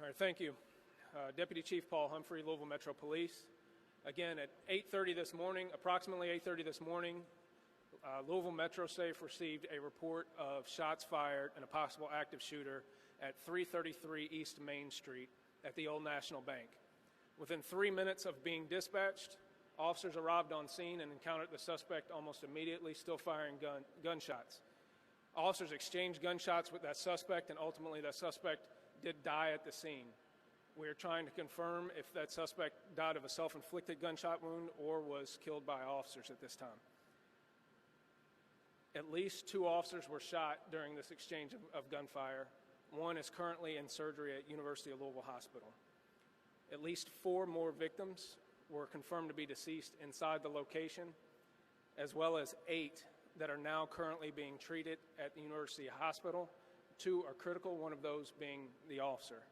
All right, thank you. Deputy Chief Paul Humphrey, Louisville Metro Police. Again, at 8:30 this morning, approximately 8:30 this morning, Louisville Metro Safe received a report of shots fired and a possible active shooter at 333 East Main Street at the Old National Bank. Within 3 minutes of being dispatched, officers arrived on scene and encountered the suspect almost immediately, still firing gunshots. Officers exchanged gunshots with that suspect, and ultimately that suspect did die at the scene. We are trying to confirm if that suspect died of a self-inflicted gunshot wound or was killed by officers at this time. At least 2 officers were shot during this exchange of gunfire. One is currently in surgery at University of Louisville Hospital. At least 4 more victims were confirmed to be deceased inside the location, as well as 8 that are now currently being treated at the University Hospital. 2 are critical, one of those being the officer.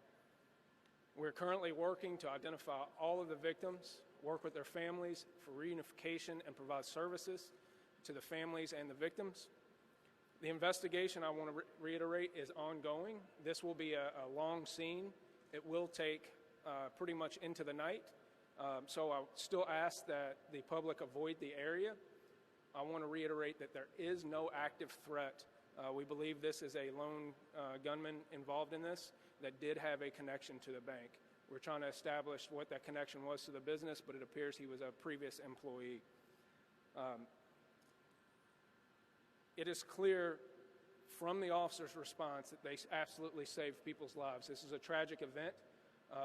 We're currently working to identify all of the victims, work with their families for reunification, and provide services to the families and the victims. The investigation, I want to reiterate, is ongoing. This will be a long scene. It will take pretty much into the night. So I still ask that the public avoid the area. I want to reiterate that there is no active threat. We believe this is a lone gunman involved in this that did have a connection to the bank. We're trying to establish what that connection was to the business, but it appears he was a previous employee. It is clear from the officer's response that they absolutely saved people's lives. This is a tragic event,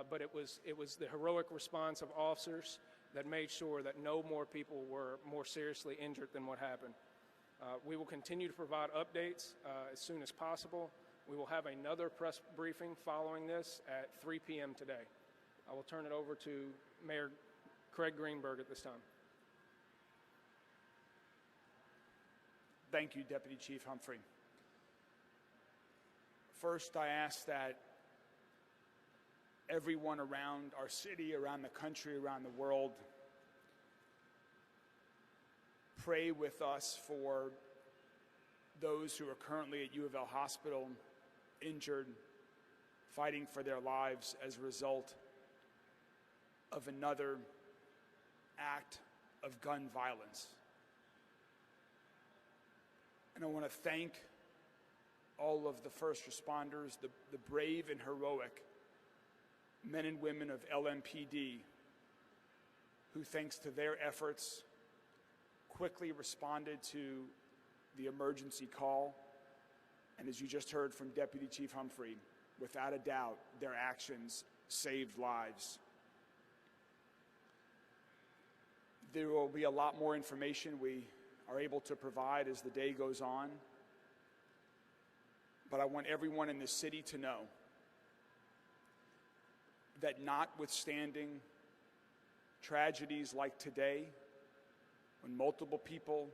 but it was the heroic response of officers that made sure that no more people were more seriously injured than what happened. We will continue to provide updates as soon as possible. We will have another press briefing following this at 3 p.m. today. I will turn it over to Mayor Craig Greenberg at this time. Thank you, Deputy Chief Humphrey. First, I ask that everyone around our city, around the country, around the world, pray with us for those who are currently at U of L Hospital, injured, fighting for their lives as a result of another act of gun violence. And I want to thank all of the first responders, the brave and heroic men and women of LMPD who, thanks to their efforts, quickly responded to the emergency call. And as you just heard from Deputy Chief Humphrey, without a doubt, their actions saved lives. There will be a lot more information we are able to provide as the day goes on. But I want everyone in this city to know that notwithstanding tragedies like today, when multiple people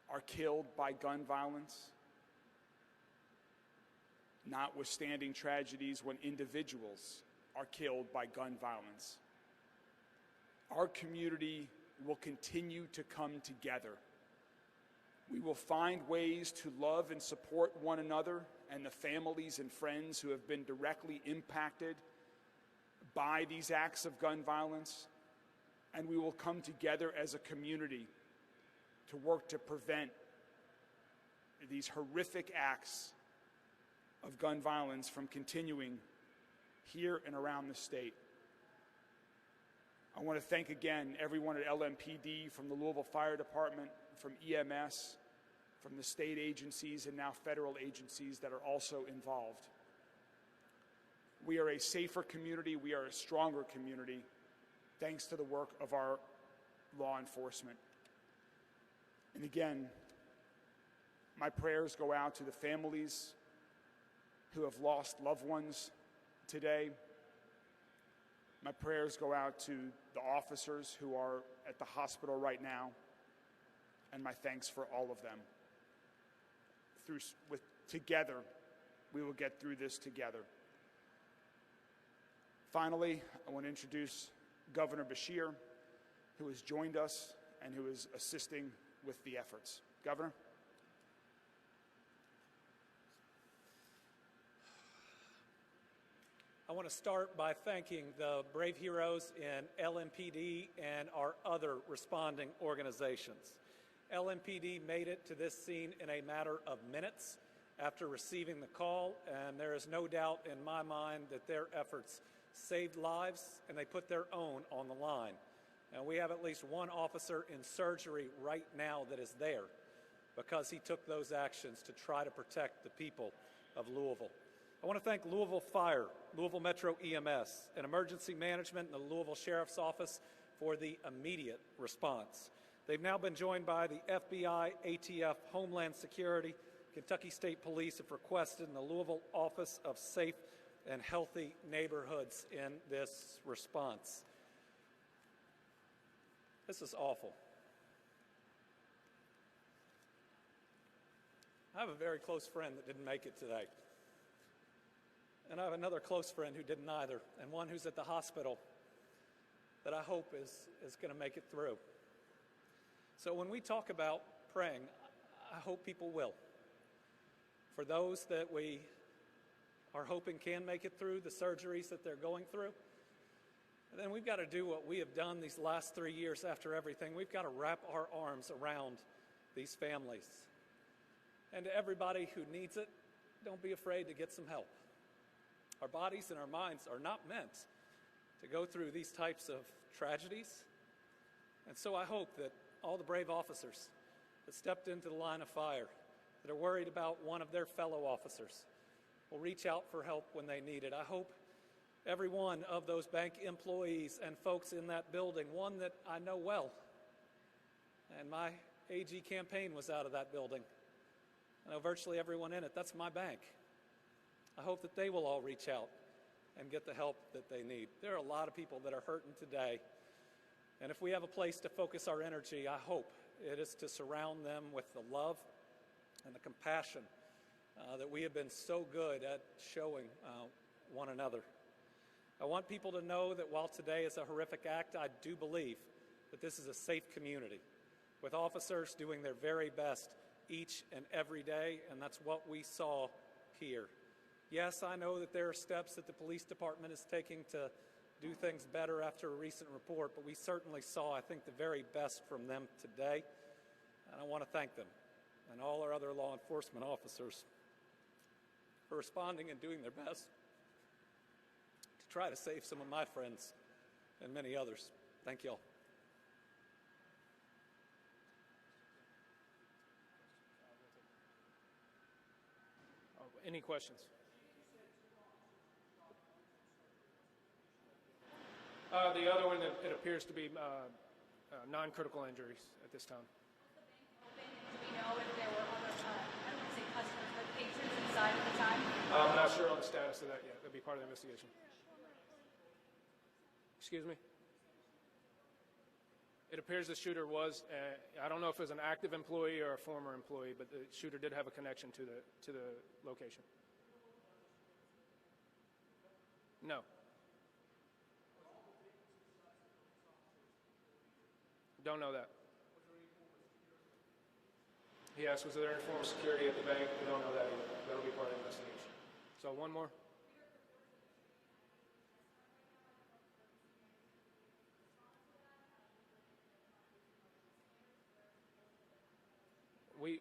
are killed by gun violence, notwithstanding tragedies when individuals are killed by gun violence, our community will continue to come together. We will find ways to love and support one another and the families and friends who have been directly impacted by these acts of gun violence, and we will come together as a community to work to prevent these horrific acts of gun violence from continuing here and around the state. I want to thank again everyone at LMPD, from the Louisville Fire Department, from EMS, from the state agencies and now federal agencies that are also involved. We are a safer community, we are a stronger community, thanks to the work of our law enforcement. And again, my prayers go out to the families who have lost loved ones today. My prayers go out to the officers who are at the hospital right now, and my thanks for all of them. Together, we will get through this together. Finally, I want to introduce Governor Beshear, who has joined us and who is assisting with the efforts. Governor? I want to start by thanking the brave heroes in LMPD and our other responding organizations. LMPD made it to this scene in a matter of minutes after receiving the call, and there is no doubt in my mind that their efforts saved lives and they put their own on the line. And we have at least one officer in surgery right now that is there because he took those actions to try to protect the people of Louisville. I want to thank Louisville Fire, Louisville Metro EMS, and Emergency Management and the Louisville Sheriff's Office for the immediate response. They've now been joined by the FBI, ATF, Homeland Security, Kentucky State Police have requested in the Louisville Office of Safe and Healthy Neighborhoods in this response. This is awful. I have a very close friend that didn't make it today. And I have another close friend who didn't either, and one who's at the hospital that I hope is going to make it through. So when we talk about praying, I hope people will. For those that we are hoping can make it through the surgeries that they're going through, and then we've got to do what we have done these last 3 years after everything. We've got to wrap our arms around these families. And to everybody who needs it, don't be afraid to get some help. Our bodies and our minds are not meant to go through these types of tragedies. And so I hope that all the brave officers that stepped into the line of fire, that are worried about one of their fellow officers, will reach out for help when they need it. I hope every one of those bank employees and folks in that building, one that I know well, and my AG campaign was out of that building. I know virtually everyone in it. That's my bank. I hope that they will all reach out and get the help that they need. There are a lot of people that are hurting today, and if we have a place to focus our energy, I hope it is to surround them with the love and the compassion that we have been so good at showing one another. I want people to know that while today is a horrific act, I do believe that this is a safe community with officers doing their very best each and every day, and that's what we saw here. Yes, I know that there are steps that the police department is taking to do things better after a recent report, but we certainly saw, I think, the very best from them today, and I want to thank them and all our other law enforcement officers for responding and doing their best to try to save some of my friends and many others. Thank you all. Any questions? The other one, it appears to be non-critical injuries at this time. Do we know if there were other, I don't want to say customers, but patrons inside at the time? I'm not sure on the status of that yet. That'll be part of the investigation. Excuse me? It appears the shooter was, I don't know if it was an active employee or a former employee, but the shooter did have a connection to the location. No. Don't know that. He asked, was there any form of security at the bank? We don't know that either. That'll be part of the investigation. So one more.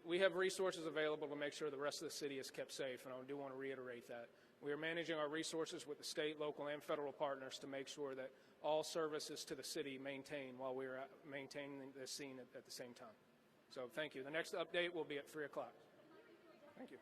We have resources available to make sure the rest of the city is kept safe, and I do want to reiterate that. We are managing our resources with the state, local, and federal partners to make sure that all services to the city maintain while we are maintaining this scene at the same time. So thank you. The next update will be at 3 o'clock. Thank you.